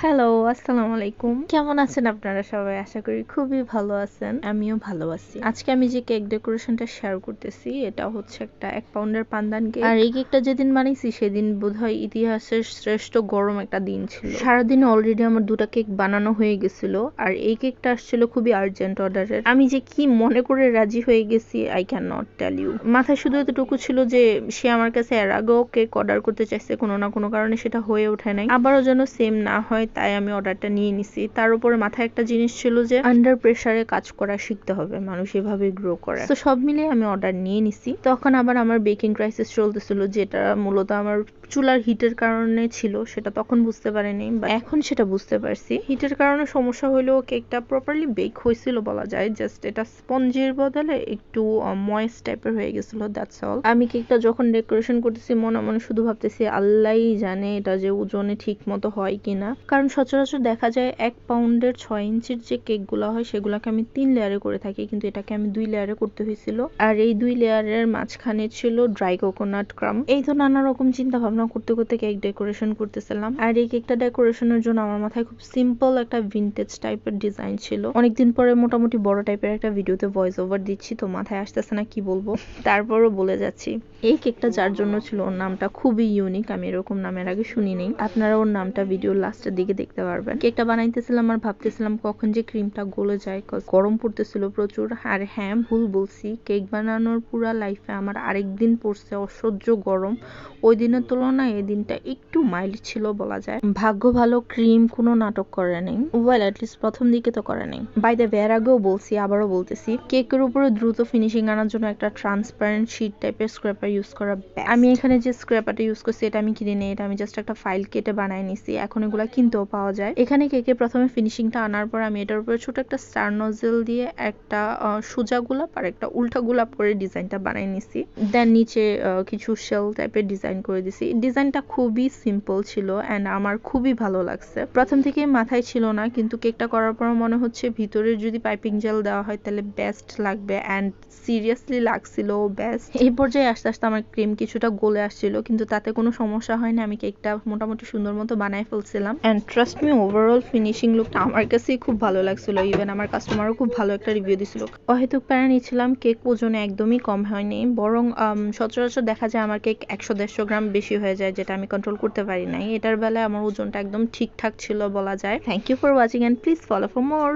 Hello, আসসালামু আলাইকুম। কেমন আছেন আপনারা সবাই? আশা করি খুবই ভালো আছেন। আমিও ভালো আছি। আজকে আমি যে কেক ডেকোরেশনটা শেয়ার করতেছি, এটা হচ্ছে একটা 1 পাউন্ডের পান্দান কেক। আর এই কেকটা যেদিন বানাইছি সেদিন বোধহয় ইতিহাসের শ্রেষ্ঠ গরম একটা দিন ছিল। সারাদিনে অলরেডি আমার 2টা কেক বানানো হয়ে গেছিল। আর এই কেকটা আসছিল খুবই আর্জেন্ট অর্ডারের। আমি যে কি মনে করে রাজি হয়ে গেছি, I can not tell you. মাথায় শুধু এতটুকু ছিল যে সে আমার কাছে এর আগেও কেক অর্ডার করতে চাইছে, কোনো না কোনো কারণে সেটা হয়ে ওঠে নাই। আবারও যেন সেম না হয় তাই আমি অর্ডারটা নিয়ে নিছি। তার উপরে মাথায় একটা জিনিস ছিল যে আন্ডার প্রেসারে কাজ করা শিখতে হবে, মানুষ এভাবে গ্রো করে। তো সব মিলিয়ে আমি অর্ডার নিয়ে নিছি। তখন আবার আমার বেকিং ক্রাইসিস চলতেছিল, যেটা মূলত আমার চুলার হিটের কারণে ছিল। সেটা তখন বুঝতে পারিনি, বা এখন সেটা বুঝতে পারছি। হিটের কারণে সমস্যা হলেও কেকটা প্রপারলি বেক হয়েছিল বলা যায়। জাস্ট এটা স্পঞ্জের বদলে একটু ময়েস্ট টাইপের হয়ে গেছিল, দ্যাটস অল। আমি কেকটা যখন ডেকোরেশন করতেছি মনে মনে শুধু ভাবতেছি আল্লাহই জানে এটা যে ওজনে ঠিক মতো হয় কিনা। কারণ সচরাচর দেখা যায় 1 পাউন্ডের 6 ইঞ্চির যে কেকগুলো হয় সেগুলোকে আমি 3 লেয়ারে করে থাকি, কিন্তু এটাকে আমি 2 লেয়ারে করতে হয়েছিল। আর এই 2 লেয়ারের মাঝখানে ছিল ড্রাই কোকোনাট ক্রাম। এই তো নানা রকম চিন্তা ভাবনা করতে করতে কেক ডেকোরেশন করতেছিলাম। আর এই কেকটা ডেকোরেশনের জন্য আমার মাথায় খুব সিম্পল একটা ভিনটেজ টাইপের ডিজাইন ছিল। অনেকদিন পরে মোটামুটি বড় টাইপের একটা ভিডিওতে ভয়েস ওভার দিচ্ছি, তো মাথায় আসতেছে না কি বলবো, তারপরও বলে যাচ্ছি। এই কেকটা যার জন্য ছিল ওর নামটা খুবই ইউনিক, আমি এরকম নামের আগে শুনি নেই। আপনারা ওর নামটা ভিডিওর লাস্টের দিকে দেখতে পারবেন। কেকটা বানাইতেছিলাম আর ভাবতেছিলাম কখন যে ক্রিমটা গলে যায়, গরম পড়তেছিল প্রচুর। আর হ্যাঁ, ভুল বলছি, কেক বানানোর পুরা লাইফে আমার আরেকদিন পড়ছে অসহ্য গরম। ওই দিনের তুলনায় এই দিনটা একটু মাইল্ড ছিল বলা যায়। ভাগ্য ভালো, ক্রিম কোনো নাটক করে নেই। ওয়েল, অ্যাটলিস্ট প্রথম দিকে তো করে নেই। বাই দ্য ওয়ে, এর আগেও বলছি, আবারও বলতেছি, কেকের উপরে দ্রুত ফিনিশিং আনার জন্য একটা ট্রান্সপারেন্ট শিট টাইপের স্ক্র্যাপার ইউজ করা বেস্ট। আমি এখানে যে স্ক্র্যাপারটা ইউজ করছি এটা আমি কিনে নিই, এটা আমি জাস্ট একটা ফাইল কেটে বানাই নিছি। এখন এগুলা কিনতেও পাওয়া যায়। এখানে কেকে প্রথমে ফিনিশিংটা আনার পর আমি এটার উপরে ছোট একটা স্টার নজেল দিয়ে একটা সোজা গোলাপ আর একটা উল্টা গোলাপ করে ডিজাইনটা বানাই নিছি। দেন নিচে কিছু শেল টাইপের ডিজাইন করে দিছি। ডিজাইনটা খুবই সিম্পল ছিল এন্ড আমার খুবই ভালো লাগছে। প্রথম থেকে মাথায় ছিল না, কিন্তু কেকটা করার পর মনে হচ্ছে ভিতরে যদি পাইপিং জেল দেওয়া হয় তাহলে বেস্ট লাগবে, এন্ড সিরিয়াসলি লাগছিল বেস্ট। এই পর্যায়ে আস্তে আস্তে আমার ক্রিম কিছুটা গলে আসছিল, কিন্তু তাতে কোনো সমস্যা হয়নি। আমি কেকটা মোটামুটি সুন্দর মতো বানাই ফেলছিলাম and trust me, overall finishing লুকটা আমার কাছেই খুব ভালো লাগছিল। ইভেন আমার কাস্টমারও খুব ভালো একটা রিভিউ দিছিল। অহেতুক প্যারা নিচ্ছিলাম, কেক ওজনে একদমই কম হয়নি, বরং সচরাচর দেখা যায় আমার কেক 100-150 গ্রাম বেশি হয়ে যায়, যেটা আমি কন্ট্রোল করতে পারি নাই। এটার বেলায় আমার ওজনটা একদম ঠিকঠাক ছিল বলা যায়। Thank you for watching and please follow for more.